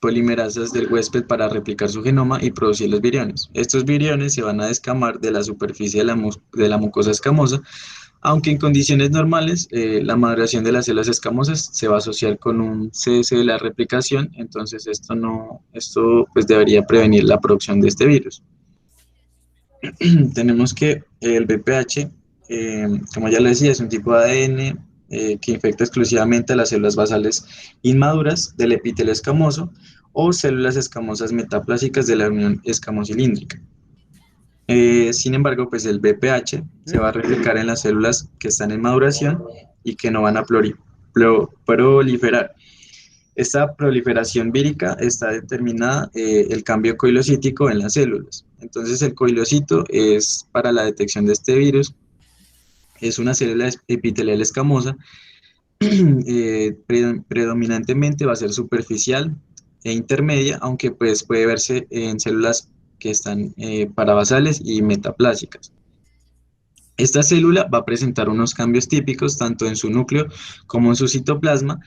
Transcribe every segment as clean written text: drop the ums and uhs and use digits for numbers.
polimerasas del huésped para replicar su genoma y producir los viriones. Estos viriones se van a descamar de la superficie de la mucosa escamosa, aunque en condiciones normales la maduración de las células escamosas se va a asociar con un cese de la replicación, entonces esto pues debería prevenir la producción de este virus. Tenemos que el VPH, como ya lo decía, es un tipo de ADN que infecta exclusivamente a las células basales inmaduras del epitelio escamoso o células escamosas metaplásicas de la unión escamocilíndrica. Sin embargo, pues el VPH se va a replicar en las células que están en maduración y que no van a proliferar. Esta proliferación vírica está determinada el cambio coilocítico en las células. Entonces, el coilocito es para la detección de este virus, es una célula epitelial escamosa, predominantemente va a ser superficial e intermedia, aunque pues puede verse en células que están parabasales y metaplásicas. Esta célula va a presentar unos cambios típicos tanto en su núcleo como en su citoplasma.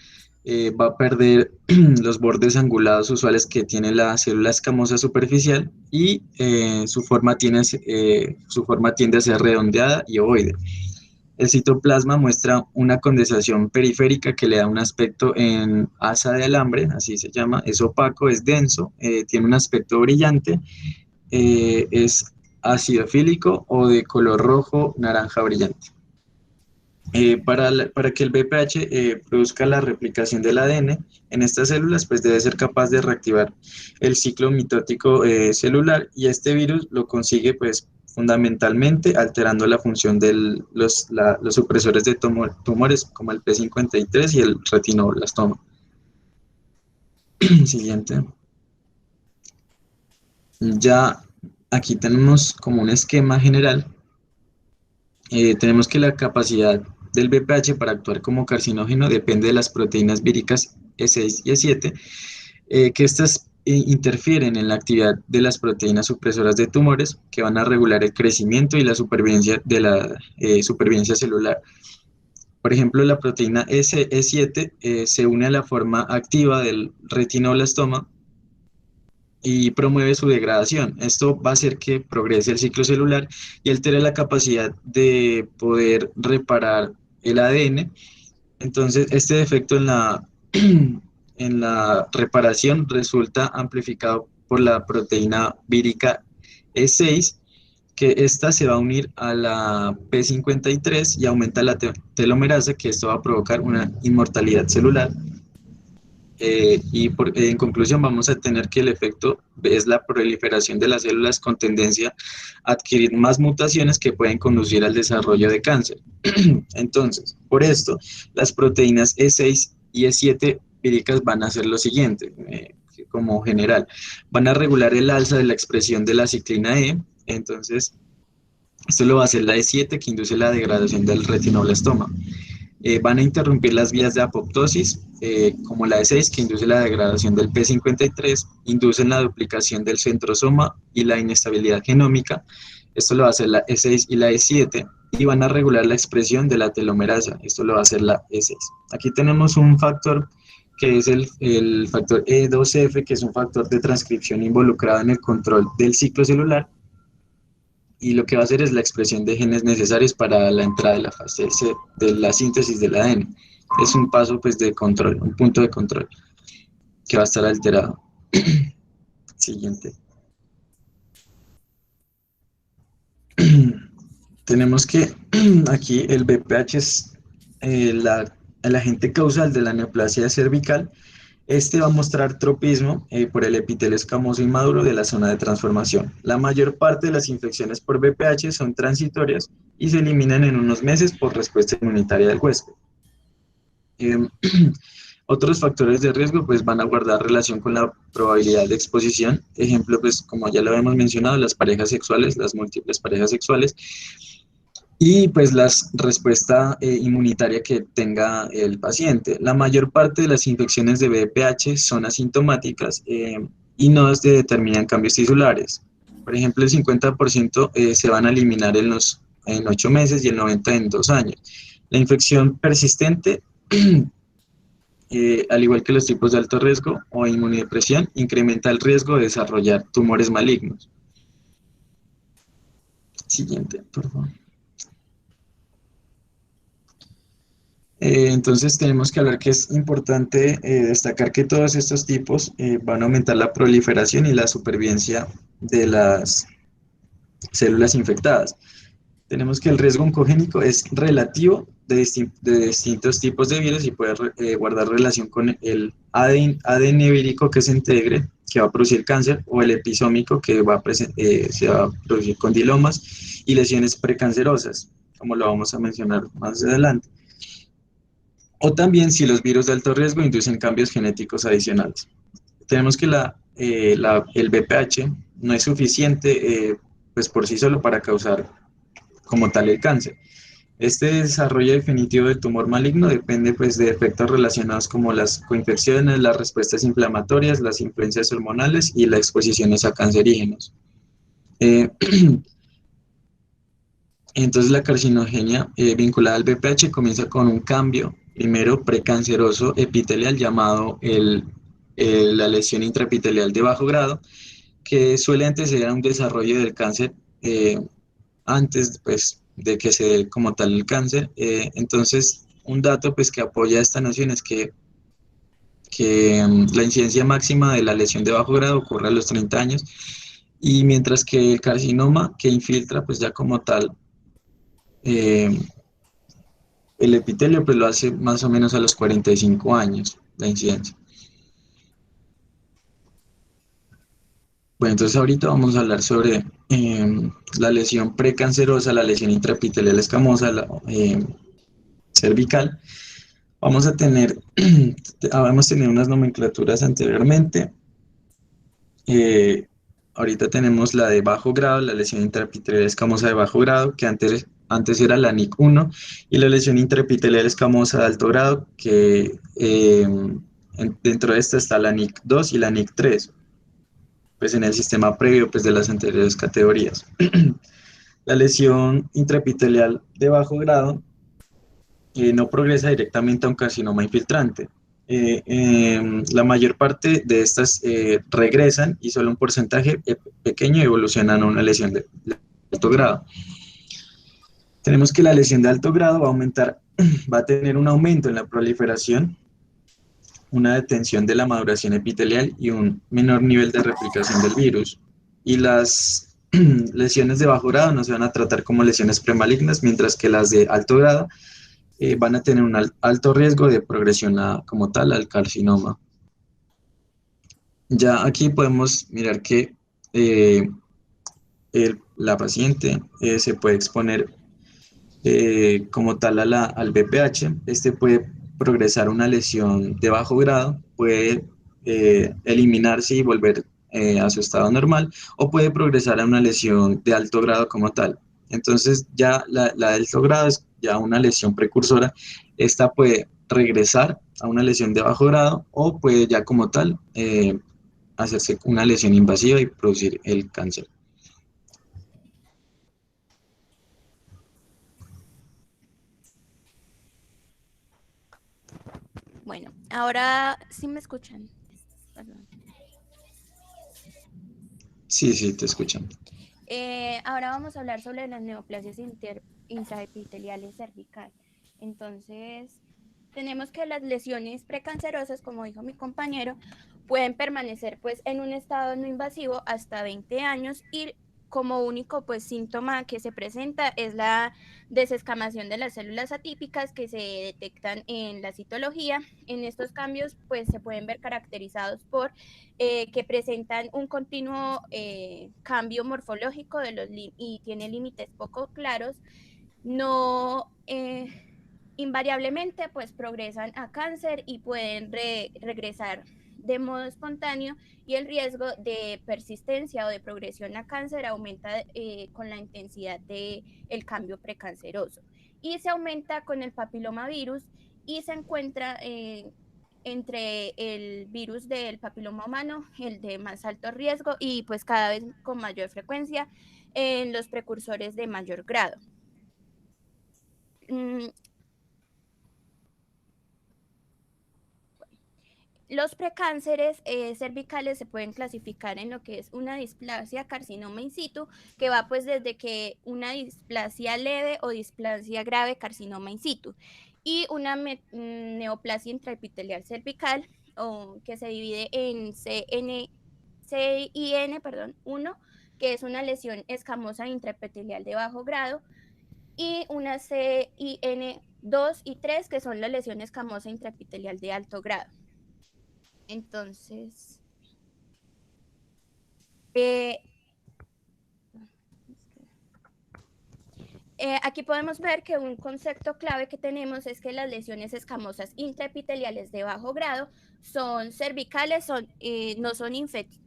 Va a perder los bordes angulados usuales que tiene la célula escamosa superficial y su forma tiende a ser redondeada y ovoide. El citoplasma muestra una condensación periférica que le da un aspecto en asa de alambre, así se llama, es opaco, es denso, tiene un aspecto brillante, es acidofílico o de color rojo, naranja brillante. Para que el VPH produzca la replicación del ADN en estas células, pues debe ser capaz de reactivar el ciclo mitótico celular y este virus lo consigue pues fundamentalmente alterando la función de los supresores de tumores como el P53 y el retinoblastoma. Siguiente. Ya aquí tenemos como un esquema general. Tenemos que la capacidad del VPH para actuar como carcinógeno depende de las proteínas víricas E6 y E7, que estas interfieren en la actividad de las proteínas supresoras de tumores que van a regular el crecimiento y la supervivencia de la supervivencia celular. Por ejemplo, la proteína E7 se une a la forma activa del retinoblastoma y promueve su degradación. Esto va a hacer que progrese el ciclo celular y altere la capacidad de poder reparar el ADN. Entonces, este defecto en la reparación resulta amplificado por la proteína vírica E6, que esta se va a unir a la P53 y aumenta la telomerasa, que esto va a provocar una inmortalidad celular en conclusión, vamos a tener que el efecto es la proliferación de las células con tendencia a adquirir más mutaciones que pueden conducir al desarrollo de cáncer. Entonces, por esto, las proteínas E6 y E7 víricas van a hacer lo siguiente, como general, van a regular el alza de la expresión de la ciclina E, entonces, esto lo va a hacer la E7 que induce la degradación del retinoblastoma. Van a interrumpir las vías de apoptosis, como la E6, que induce la degradación del P53, inducen la duplicación del centrosoma y la inestabilidad genómica. Esto lo va a hacer la E6 y la E7, y van a regular la expresión de la telomerasa. Esto lo va a hacer la E6. Aquí tenemos un factor que es el factor E2F, que es un factor de transcripción involucrado en el control del ciclo celular y lo que va a hacer es la expresión de genes necesarios para la entrada de la fase de la síntesis del ADN. Es un paso pues de control, un punto de control que va a estar alterado. Siguiente. Tenemos que aquí el BPH es el agente causal de la neoplasia cervical. Este va a mostrar tropismo por el epitelio escamoso inmaduro de la zona de transformación. La mayor parte de las infecciones por VPH son transitorias y se eliminan en unos meses por respuesta inmunitaria del huésped. Eh, Otros factores de riesgo pues van a guardar relación con la probabilidad de exposición. Ejemplo, pues como ya lo habíamos mencionado, las parejas sexuales, las múltiples parejas sexuales y pues la respuesta inmunitaria que tenga el paciente. La mayor parte de las infecciones de VPH son asintomáticas y no se determinan cambios tisulares. Por ejemplo, el 50% se van a eliminar en 8 meses y el 90% en 2 años. La infección persistente al igual que los tipos de alto riesgo o inmunodepresión, incrementa el riesgo de desarrollar tumores malignos. Siguiente, por favor. Entonces tenemos que hablar que es importante destacar que todos estos tipos van a aumentar la proliferación y la supervivencia de las células infectadas. Tenemos que el riesgo oncogénico es relativo de distintos tipos de virus y puede guardar relación con el ADN vírico que se integre, que va a producir cáncer, o el episómico que se va a producir condilomas y lesiones precancerosas, como lo vamos a mencionar más adelante. O también si los virus de alto riesgo inducen cambios genéticos adicionales. Tenemos que el BPH no es suficiente pues por sí solo para causar como tal el cáncer. Este desarrollo definitivo del tumor maligno depende pues, de efectos relacionados como las coinfecciones, las respuestas inflamatorias, las influencias hormonales y las exposiciones a cancerígenos. Eh, entonces la carcinogenia vinculada al BPH comienza con un cambio, primero precanceroso epitelial llamado la lesión intraepitelial de bajo grado, que suele anteceder a un desarrollo del cáncer eh, antes pues, de que se dé como tal el cáncer. Entonces, un dato pues, que apoya esta noción es que la incidencia máxima de la lesión de bajo grado ocurre a los 30 años y mientras que el carcinoma que infiltra pues ya como tal eh, el epitelio pues lo hace más o menos a los 45 años la incidencia. Bueno, entonces ahorita vamos a hablar sobre la lesión precancerosa, la lesión intraepitelial escamosa, la cervical. Vamos a tener, habíamos tenido unas nomenclaturas anteriormente. Eh, ahorita tenemos la de bajo grado, la lesión intraepitelial escamosa de bajo grado, que antes era la NIC1, y la lesión intraepitelial escamosa de alto grado, que dentro de esta está la NIC2 y la NIC3, pues en el sistema previo pues, de las anteriores categorías. La lesión intraepitelial de bajo grado no progresa directamente a un carcinoma infiltrante. La mayor parte de estas regresan y solo un porcentaje pequeño evolucionan a una lesión de alto grado. Tenemos que la lesión de alto grado va a aumentar, va a tener un aumento en la proliferación, una detención de la maduración epitelial y un menor nivel de replicación del virus. Y las lesiones de bajo grado no se van a tratar como lesiones premalignas, mientras que las de alto grado van a tener un alto riesgo de progresión como tal al carcinoma. Ya aquí podemos mirar que eh, la paciente se puede exponer como tal al BPH. Este puede progresar a una lesión de bajo grado, puede eliminarse y volver a su estado normal, o puede progresar a una lesión de alto grado como tal. Entonces ya la de alto grado es ya una lesión precursora. Esta puede regresar a una lesión de bajo grado o puede ya como tal hacerse una lesión invasiva y producir el cáncer. Bueno, ahora sí me escuchan. Perdón. Sí, sí, te escuchan. Ahora vamos a hablar sobre las neoplasias intraepiteliales cervical. Entonces, tenemos que las lesiones precancerosas, como dijo mi compañero, pueden permanecer pues en un estado no invasivo hasta 20 años y como único pues síntoma que se presenta es la desescamación de las células atípicas que se detectan en la citología. En estos cambios pues se pueden ver caracterizados por que presentan un continuo cambio morfológico de y tiene límites poco claros, no invariablemente pues progresan a cáncer y pueden regresar de modo espontáneo y el riesgo de persistencia o de progresión a cáncer aumenta con la intensidad del cambio precanceroso y se aumenta con el papilomavirus y se encuentra entre el virus del papiloma humano, el de más alto riesgo y pues cada vez con mayor frecuencia en los precursores de mayor grado. Mm, los precánceres cervicales se pueden clasificar en lo que es una displasia carcinoma in situ, que va pues desde que una displasia leve o displasia grave carcinoma in situ, y una neoplasia intraepitelial cervical, que se divide en CIN, perdón, 1, que es una lesión escamosa intraepitelial de bajo grado, y una CIN 2 y 3, que son la lesión escamosa intraepitelial de alto grado. Entonces, aquí podemos ver que un concepto clave que tenemos es que las lesiones escamosas intraepiteliales de bajo grado son cervicales, no son,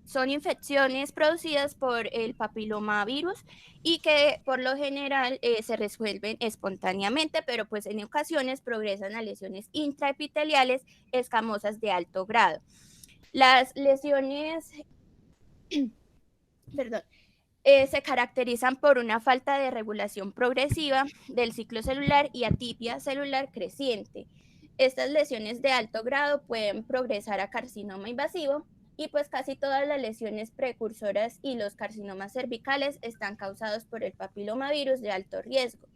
son infecciones producidas por el papilomavirus y que por lo general se resuelven espontáneamente, pero pues en ocasiones progresan a lesiones intraepiteliales escamosas de alto grado. Las lesiones, perdón, se caracterizan por una falta de regulación progresiva del ciclo celular y atipia celular creciente. Estas lesiones de alto grado pueden progresar a carcinoma invasivo y pues casi todas las lesiones precursoras y los carcinomas cervicales están causados por el papilomavirus de alto riesgo.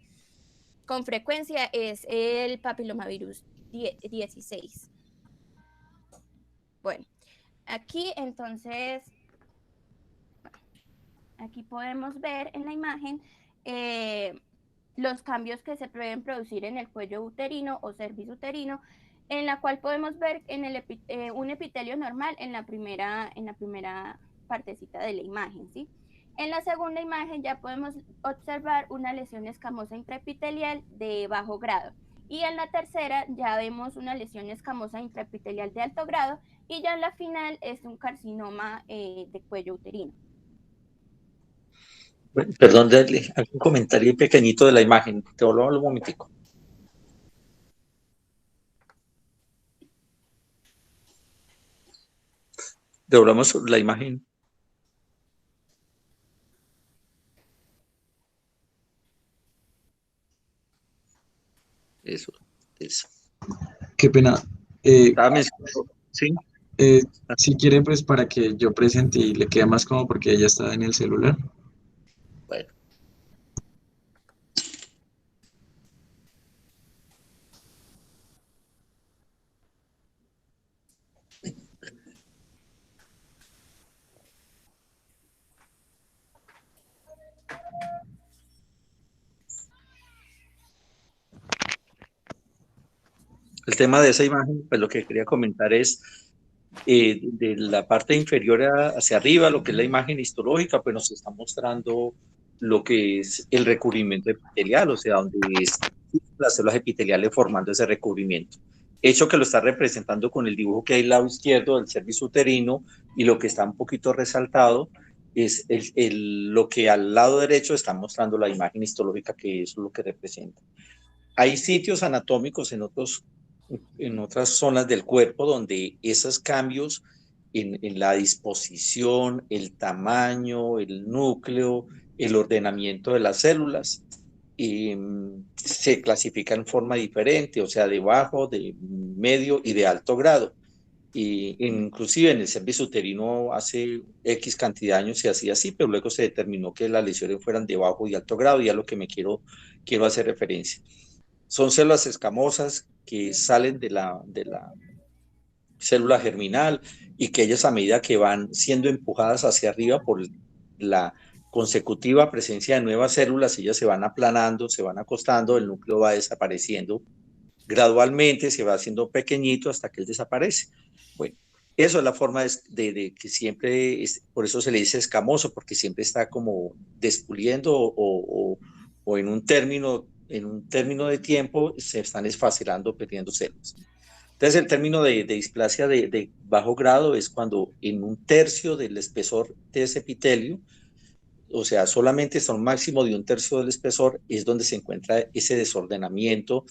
Con frecuencia es el papilomavirus 16. Bueno, aquí entonces aquí podemos ver en la imagen los cambios que se pueden producir en el cuello uterino o cervix uterino, en la cual podemos ver un epitelio normal en la primera partecita de la imagen, ¿sí? En la segunda imagen ya podemos observar una lesión escamosa intraepitelial de bajo grado. Y en la tercera ya vemos una lesión escamosa intraepitelial de alto grado, y ya en la final es un carcinoma de cuello uterino. Bueno, perdón, darle algún comentario pequeñito de la imagen. Te volvemos un momentico. Devolvamos la imagen. Eso. Qué pena. Sí. Si quiere, pues para que yo presente y le quede más cómodo porque ella está en el celular. Bueno. El tema de esa imagen, pues lo que quería comentar es de la parte inferior hacia arriba, lo que es la imagen histológica, pues nos está mostrando lo que es el recubrimiento epitelial, o sea, donde están las células epiteliales formando ese recubrimiento. Hecho que lo está representando con el dibujo que hay al lado izquierdo del cervix uterino, y lo que está un poquito resaltado es lo que al lado derecho está mostrando la imagen histológica, que es lo que representa. Hay sitios anatómicos en otras zonas del cuerpo donde esos cambios en la disposición, el tamaño, el núcleo, el ordenamiento de las células se clasifican en forma diferente, o sea, de bajo, de medio y de alto grado. Y inclusive en el cervix uterino hace X cantidad de años se hacía así, pero luego se determinó que las lesiones fueran de bajo y alto grado, y a lo que me quiero hacer referencia. Son células escamosas que salen de la célula germinal, y que ellas, a medida que van siendo empujadas hacia arriba por la consecutiva presencia de nuevas células, ellas se van aplanando, se van acostando, el núcleo va desapareciendo gradualmente, se va haciendo pequeñito hasta que él desaparece. Bueno, eso es la forma de que siempre, por eso se le dice escamoso, porque siempre está como despuliendo o en un término de tiempo se están esfacelando, perdiendo células. Entonces, el término de displasia de bajo grado es cuando en un tercio del espesor de ese epitelio, o sea, solamente son máximo de un tercio del espesor, es donde se encuentra ese desordenamiento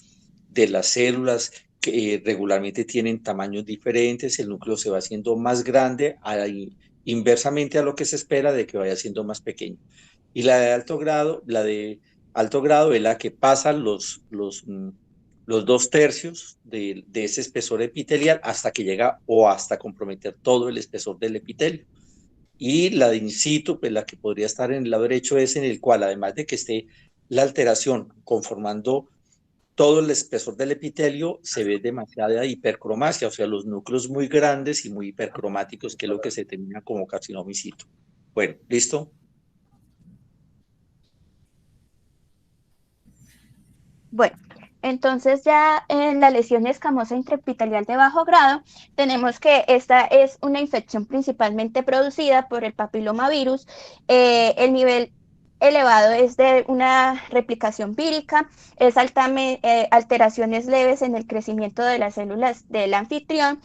de las células, que regularmente tienen tamaños diferentes, el núcleo se va haciendo más grande, inversamente a lo que se espera de que vaya siendo más pequeño. Y la de alto grado es la que pasa los los 2/3 de ese espesor epitelial hasta que llega o hasta comprometer todo el espesor del epitelio. Y la de in situ, pues la que podría estar en el lado derecho es en el cual, además de que esté la alteración conformando todo el espesor del epitelio, se ve demasiada hipercromasia, o sea, los núcleos muy grandes y muy hipercromáticos, que es lo que se determina como carcinoma in situ. Bueno, ¿listo? Bueno, entonces ya en la lesión escamosa intraepitelial de bajo grado, tenemos que esta es una infección principalmente producida por el papilomavirus. El nivel elevado es de una replicación vírica, es alteraciones leves en el crecimiento de las células del anfitrión,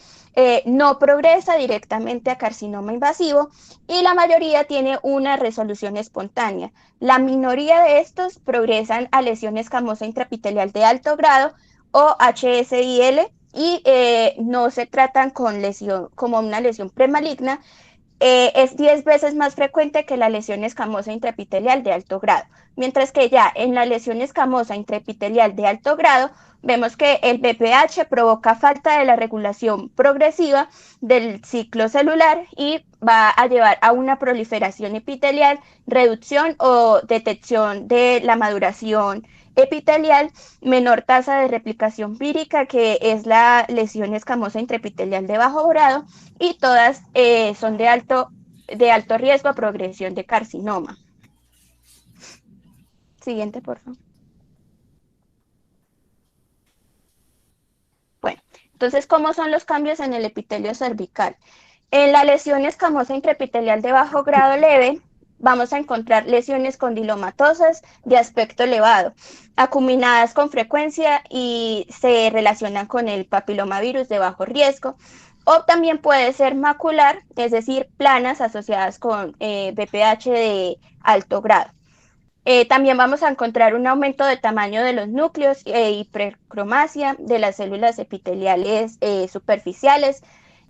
no progresa directamente a carcinoma invasivo y la mayoría tiene una resolución espontánea. La minoría de estos progresan a lesión escamosa intraepitelial de alto grado o HSIL y no se tratan con lesión, como una lesión premaligna. Es 10 veces más frecuente que la lesión escamosa intraepitelial de alto grado, mientras que ya en la lesión escamosa intraepitelial de alto grado vemos que el BPH provoca falta de la regulación progresiva del ciclo celular y va a llevar a una proliferación epitelial, reducción o detección de la maduración epitelial, menor tasa de replicación vírica, que es la lesión escamosa intraepitelial de bajo grado, y todas son de alto riesgo a progresión de carcinoma. Siguiente, por favor. Bueno, entonces, ¿cómo son los cambios en el epitelio cervical? En la lesión escamosa intraepitelial de bajo grado leve, vamos a encontrar lesiones condilomatosas de aspecto elevado, acuminadas con frecuencia y se relacionan con el papilomavirus de bajo riesgo. O también puede ser macular, es decir, planas asociadas con BPH de alto grado. También vamos a encontrar un aumento de tamaño de los núcleos e hipercromasia de las células epiteliales superficiales,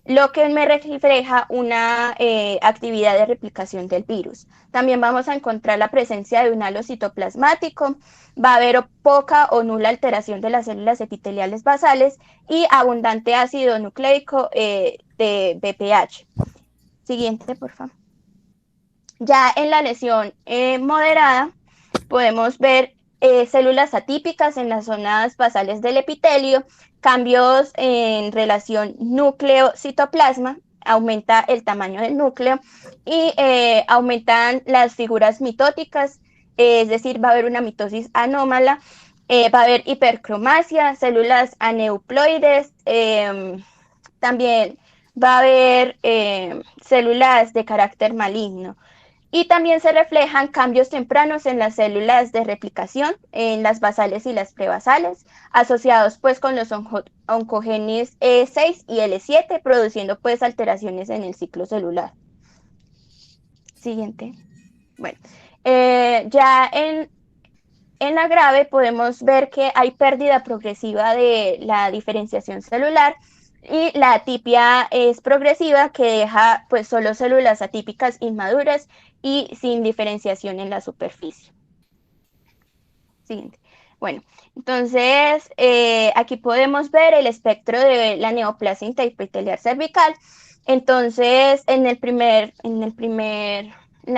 lo que me refleja una actividad de replicación del virus. También vamos a encontrar la presencia de un halo citoplasmático, va a haber poca o nula alteración de las células epiteliales basales y abundante ácido nucleico de BPH. Siguiente, por favor. Ya en la lesión moderada, podemos ver células atípicas en las zonas basales del epitelio, cambios en relación núcleo-citoplasma, aumenta el tamaño del núcleo y aumentan las figuras mitóticas, es decir, va a haber una mitosis anómala, va a haber hipercromasia, células aneuploides, también va a haber células de carácter maligno. Y también se reflejan cambios tempranos en las células de replicación, en las basales y las prebasales, asociados pues con los oncogenes E6 y L7, produciendo pues alteraciones en el ciclo celular. Siguiente. Bueno, ya en la grave podemos ver que hay pérdida progresiva de la diferenciación celular y la atipia es progresiva, que deja pues solo células atípicas inmaduras y sin diferenciación en la superficie. Siguiente. Bueno, entonces aquí podemos ver el espectro de la neoplasia intraepitelial cervical. Entonces, en la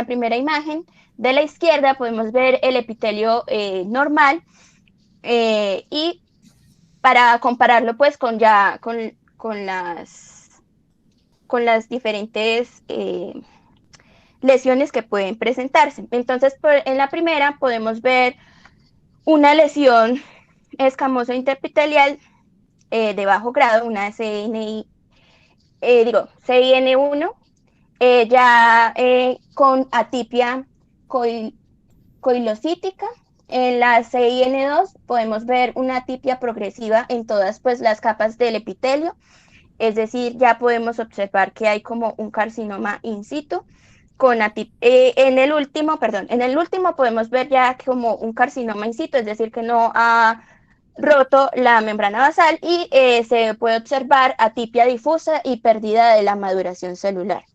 primera imagen de la izquierda podemos ver el epitelio normal y para compararlo pues con las diferentes lesiones que pueden presentarse. Entonces, en la primera podemos ver una lesión escamosa intraepitelial de bajo grado, una CIN1, ya con atipia coilocítica. En la CIN2 podemos ver una atipia progresiva en todas pues, las capas del epitelio, es decir, ya podemos observar que hay como un carcinoma in situ. En el último podemos ver ya como un carcinoma in situ, es decir, que no ha roto la membrana basal y se puede observar atipia difusa y pérdida de la maduración celular.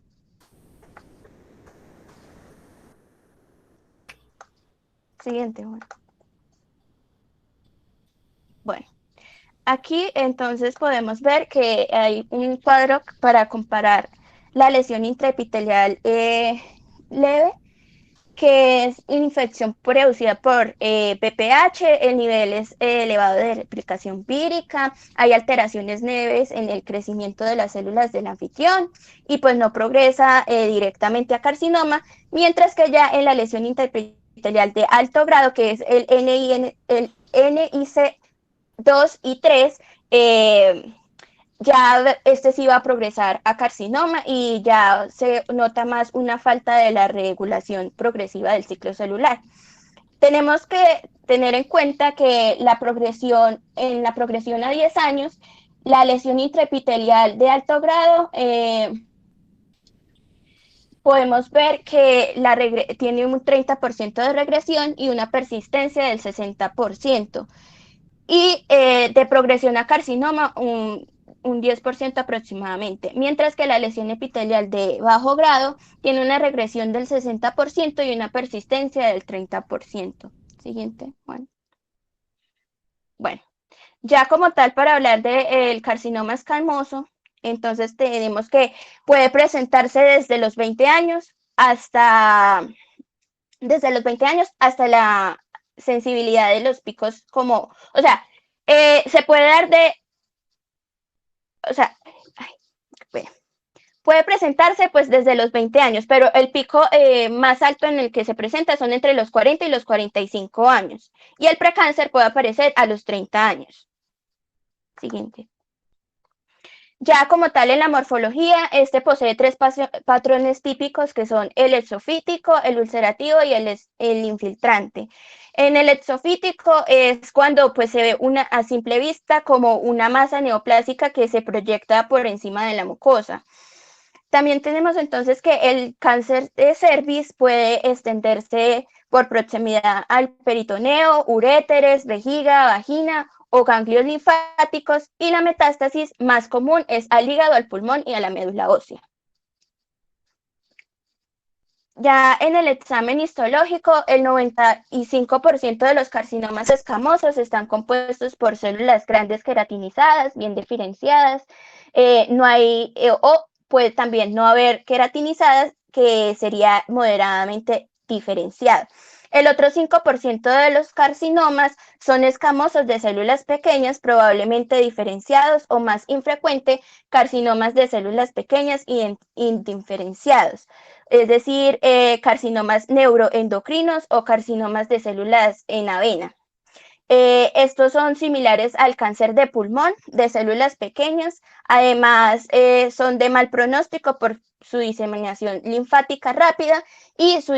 Siguiente. Bueno, Aquí entonces podemos ver que hay un cuadro para comparar la lesión intraepitelial leve, que es infección producida por PPH, el nivel es elevado de replicación vírica, hay alteraciones leves en el crecimiento de las células del anfitrión y pues no progresa directamente a carcinoma, mientras que ya en la lesión intraepitelial de alto grado, que es el NIC 2 y 3, ya este sí va a progresar a carcinoma y ya se nota más una falta de la regulación progresiva del ciclo celular. Tenemos que tener en cuenta que en la progresión a 10 años, la lesión intraepitelial de alto grado, podemos ver que tiene un 30% de regresión y una persistencia del 60%. Y de progresión a carcinoma un 10% aproximadamente, mientras que la lesión epitelial de bajo grado tiene una regresión del 60% y una persistencia del 30%. Siguiente, Juan. Bueno, ya como tal para hablar del carcinoma escamoso, entonces tenemos que puede presentarse desde los 20 años hasta la sensibilidad de los picos como, o sea, se puede dar o sea, puede presentarse pues desde los 20 años, pero el pico más alto en el que se presenta son entre los 40 y los 45 años. Y el precáncer puede aparecer a los 30 años. Siguiente. Ya como tal en la morfología, este posee tres patrones típicos que son el exofítico, el ulcerativo y el infiltrante. En el exofítico es cuando pues, se ve a simple vista como una masa neoplásica que se proyecta por encima de la mucosa. También tenemos entonces que el cáncer de cervix puede extenderse por proximidad al peritoneo, uréteres, vejiga, vagina o ganglios linfáticos, y la metástasis más común es al hígado, al pulmón y a la médula ósea. Ya en el examen histológico, el 95% de los carcinomas escamosos están compuestos por células grandes queratinizadas, bien diferenciadas. No hay, o puede también no haber queratinizadas, que sería moderadamente diferenciado. El otro 5% de los carcinomas son escamosos de células pequeñas, probablemente diferenciados, o más infrecuente, carcinomas de células pequeñas y indiferenciados, es decir, carcinomas neuroendocrinos o carcinomas de células en avena. Estos son similares al cáncer de pulmón, de células pequeñas. Además, son de mal pronóstico por su diseminación linfática rápida y su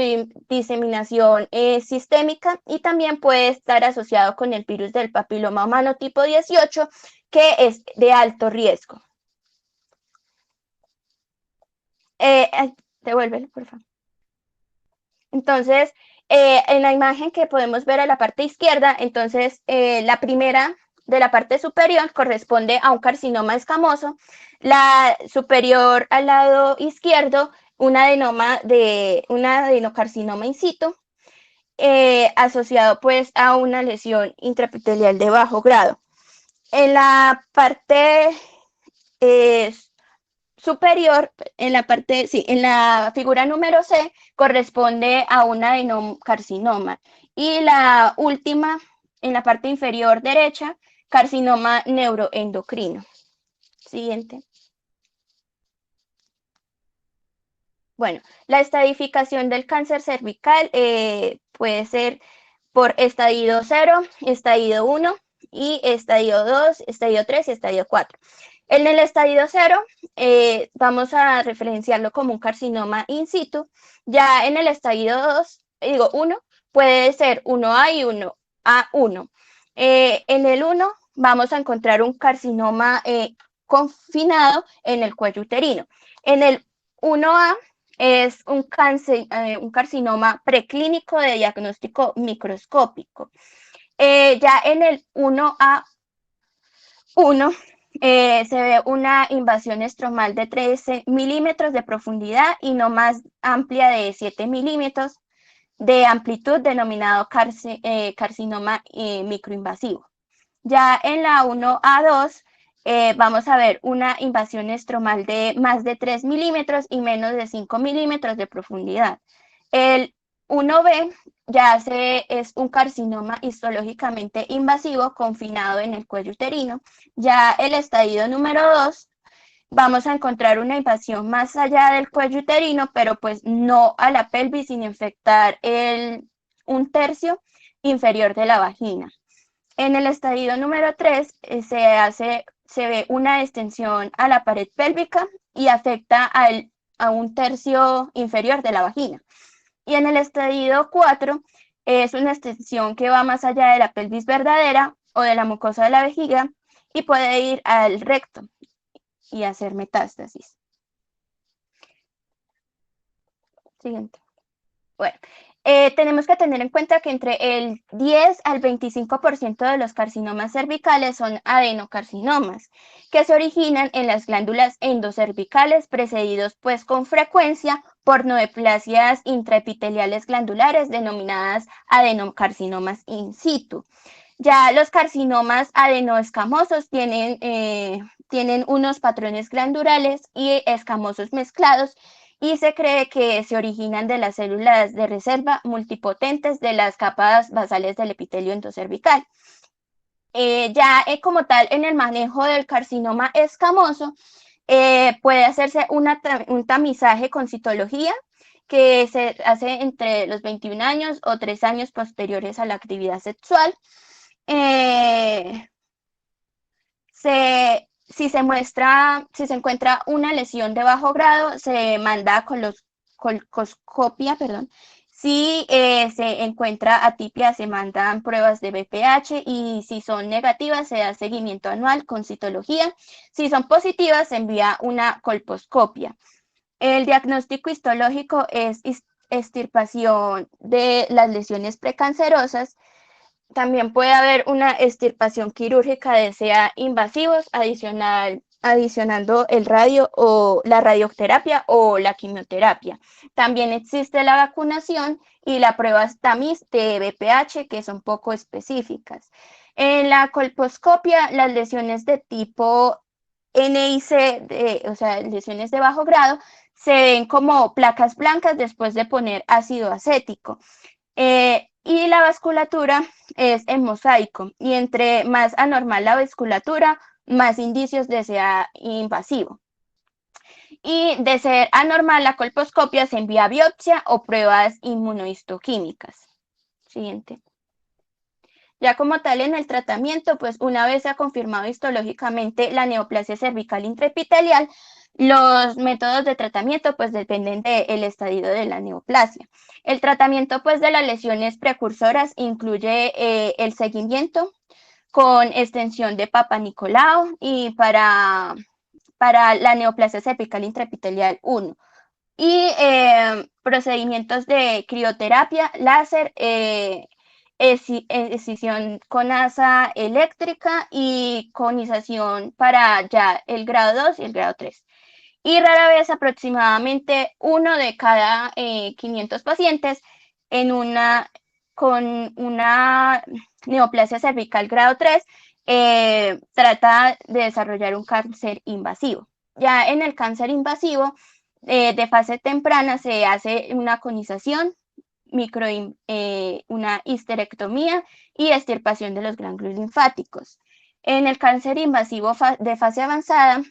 diseminación sistémica, y también puede estar asociado con el virus del papiloma humano tipo 18, que es de alto riesgo. Devuélvelo, por favor. Entonces, en la imagen que podemos ver a la parte izquierda, entonces la primera de la parte superior corresponde a un carcinoma escamoso, la superior al lado izquierdo un adenocarcinoma in situ, asociado pues a una lesión intraepitelial de bajo grado. En la parte superior, en la figura número C, corresponde a un adenocarcinoma, y la última, en la parte inferior derecha, carcinoma neuroendocrino. Siguiente. Bueno, la estadificación del cáncer cervical puede ser por estadio 0, estadio 1 y estadio 2, estadio 3 y estadio 4. En el estadio 0 vamos a referenciarlo como un carcinoma in situ. Ya en el estadio 1 puede ser 1A y 1A1. En el 1 vamos a encontrar un carcinoma confinado en el cuello uterino. En el 1A es un carcinoma preclínico de diagnóstico microscópico. Ya en el 1A1 se ve una invasión estromal de 13 milímetros de profundidad y no más amplia de 7 milímetros de amplitud, denominado carcinoma microinvasivo. Ya en la 1A2 vamos a ver una invasión estromal de más de 3 milímetros y menos de 5 milímetros de profundidad. El 1B ya es un carcinoma histológicamente invasivo confinado en el cuello uterino. Ya el estadio número 2 vamos a encontrar una invasión más allá del cuello uterino, pero pues no a la pelvis sin infectar un tercio inferior de la vagina. En el estadio número 3 se ve una extensión a la pared pélvica y afecta a un tercio inferior de la vagina. Y en el estadio 4 es una extensión que va más allá de la pelvis verdadera o de la mucosa de la vejiga y puede ir al recto y hacer metástasis. Siguiente. Bueno, tenemos que tener en cuenta que entre el 10 al 25% de los carcinomas cervicales son adenocarcinomas, que se originan en las glándulas endocervicales, precedidos pues con frecuencia por neoplasias intraepiteliales glandulares denominadas adenocarcinomas in situ. Ya los carcinomas adenoescamosos tienen unos patrones glandulares y escamosos mezclados y se cree que se originan de las células de reserva multipotentes de las capas basales del epitelio endocervical. Como tal, en el manejo del carcinoma escamoso, puede hacerse un tamizaje con citología que se hace entre los 21 años o 3 años posteriores a la actividad sexual. Si se encuentra una lesión de bajo grado, se manda colposcopia, perdón. Si se encuentra atipia, se mandan pruebas de BPH y si son negativas, se da seguimiento anual con citología. Si son positivas, se envía una colposcopia. El diagnóstico histológico es extirpación de las lesiones precancerosas. También puede haber una extirpación quirúrgica de SEA invasivos adicionando el radio o la radioterapia o la quimioterapia. También existe la vacunación y la prueba tamiz de BPH, que son poco específicas. En la colposcopia, las lesiones de tipo NIC, o sea, lesiones de bajo grado, se ven como placas blancas después de poner ácido acético. Y la vasculatura es en mosaico y entre más anormal la vasculatura, más indicios de SEA invasivo. Y de ser anormal la colposcopia se envía a biopsia o pruebas inmunohistoquímicas. Siguiente. Ya como tal en el tratamiento, pues una vez se ha confirmado histológicamente la neoplasia cervical intraepitelial, los métodos de tratamiento pues dependen del estadio de la neoplasia. El tratamiento pues de las lesiones precursoras incluye el seguimiento con extensión de Papa Nicolau y para la neoplasia cervical intraepitelial 1. Y procedimientos de crioterapia, láser, escisión con asa eléctrica y conización para ya el grado 2 y el grado 3. Y rara vez, aproximadamente uno de cada 500 pacientes con una neoplasia cervical grado 3 trata de desarrollar un cáncer invasivo. Ya en el cáncer invasivo de fase temprana se hace una conización, una histerectomía y extirpación de los ganglios linfáticos. En el cáncer invasivo de fase avanzada,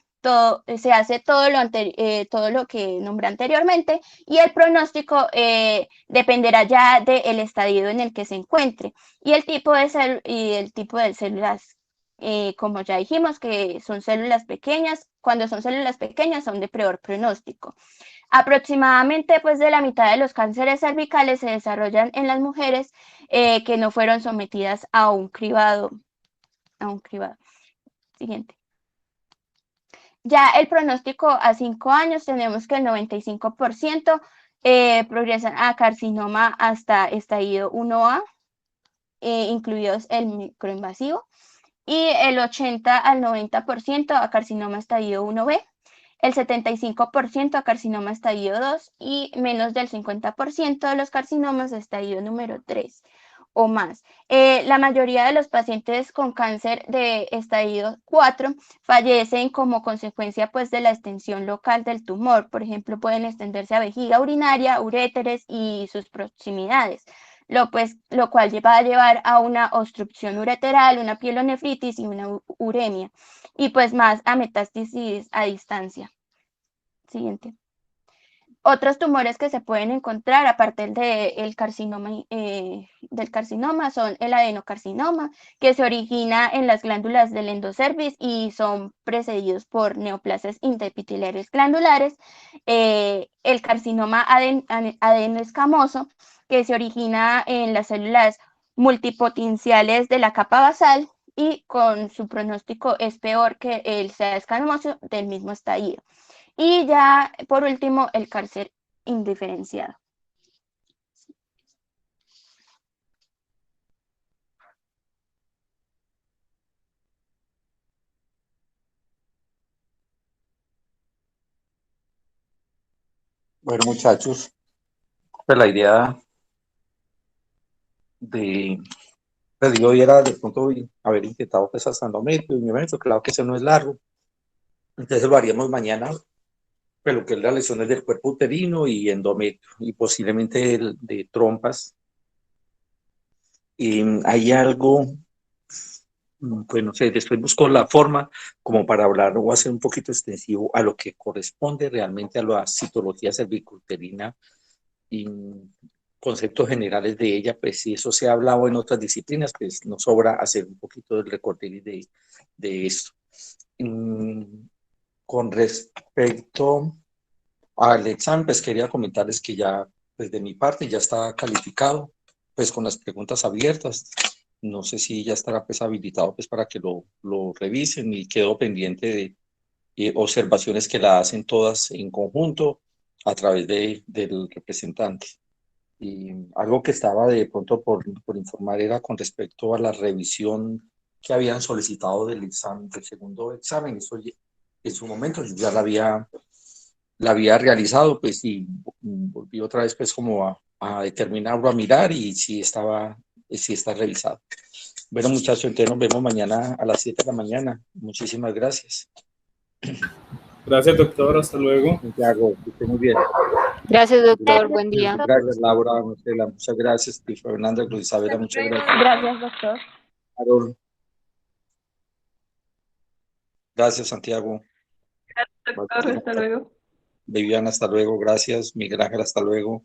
se hace todo lo que nombré anteriormente y el pronóstico dependerá ya del estadio en el que se encuentre y el tipo de células, como ya dijimos, que son células pequeñas. Cuando son células pequeñas son de peor pronóstico. Aproximadamente pues de la mitad de los cánceres cervicales se desarrollan en las mujeres que no fueron sometidas a un cribado. Siguiente. Ya el pronóstico a 5 años tenemos que el 95% progresan a carcinoma hasta estadio 1A, incluidos el microinvasivo, y el 80 al 90% a carcinoma estadio 1B, el 75% a carcinoma estadio 2 y menos del 50% de los carcinomas de estadio número 3. o más. La mayoría de los pacientes con cáncer de estadio 4 fallecen como consecuencia pues de la extensión local del tumor. Por ejemplo, pueden extenderse a vejiga urinaria, uréteres y sus proximidades, lo cual va a llevar a una obstrucción ureteral, una pielonefritis y una uremia, y pues más a metástasis a distancia. Siguiente. Otros tumores que se pueden encontrar, aparte del carcinoma, son el adenocarcinoma, que se origina en las glándulas del endocervix y son precedidos por neoplasias intraepiteliales glandulares. El carcinoma adenoescamoso, que se origina en las células multipotenciales de la capa basal y con su pronóstico es peor que el sea escamoso del mismo estadio. Y ya, por último, el cáncer indiferenciado. Bueno, muchachos, pues la idea de hoy era de pronto haber intentado pues hasta endometrio, mi evento, claro que eso no es largo, entonces lo haríamos mañana, pero lo que es las lesiones del cuerpo uterino y endometrio, y posiblemente de trompas. Y hay algo, pues no sé, después busco la forma como para hablar o hacer un poquito extensivo a lo que corresponde realmente a la citología cervicuterina y conceptos generales de ella, pues si eso se ha hablado en otras disciplinas, pues nos sobra hacer un poquito del recorte de esto. Con respecto al examen, pues quería comentarles que ya, pues de mi parte, ya está calificado, pues con las preguntas abiertas. No sé si ya estará pues habilitado pues para que lo revisen, y quedo pendiente de observaciones que la hacen todas en conjunto a través del representante. Y algo que estaba de pronto por informar era con respecto a la revisión que habían solicitado del examen, del segundo examen. Eso en su momento yo ya la había realizado, pues, y volví otra vez pues como a determinarlo, a mirar, y si está revisado. Bueno, muchachos, entonces nos vemos mañana a las 7 de la mañana. Muchísimas gracias. Gracias, doctor. Hasta luego. Santiago, que esté muy bien. Gracias, doctor. Buen día. Gracias, Laura, Marcela, muchas gracias. Fernanda, Cruz Isabela, muchas gracias. Gracias, doctor. Carol. Gracias, Santiago. Doctor, hasta luego. Viviana, hasta luego. Gracias. Miguel Ángel, hasta luego.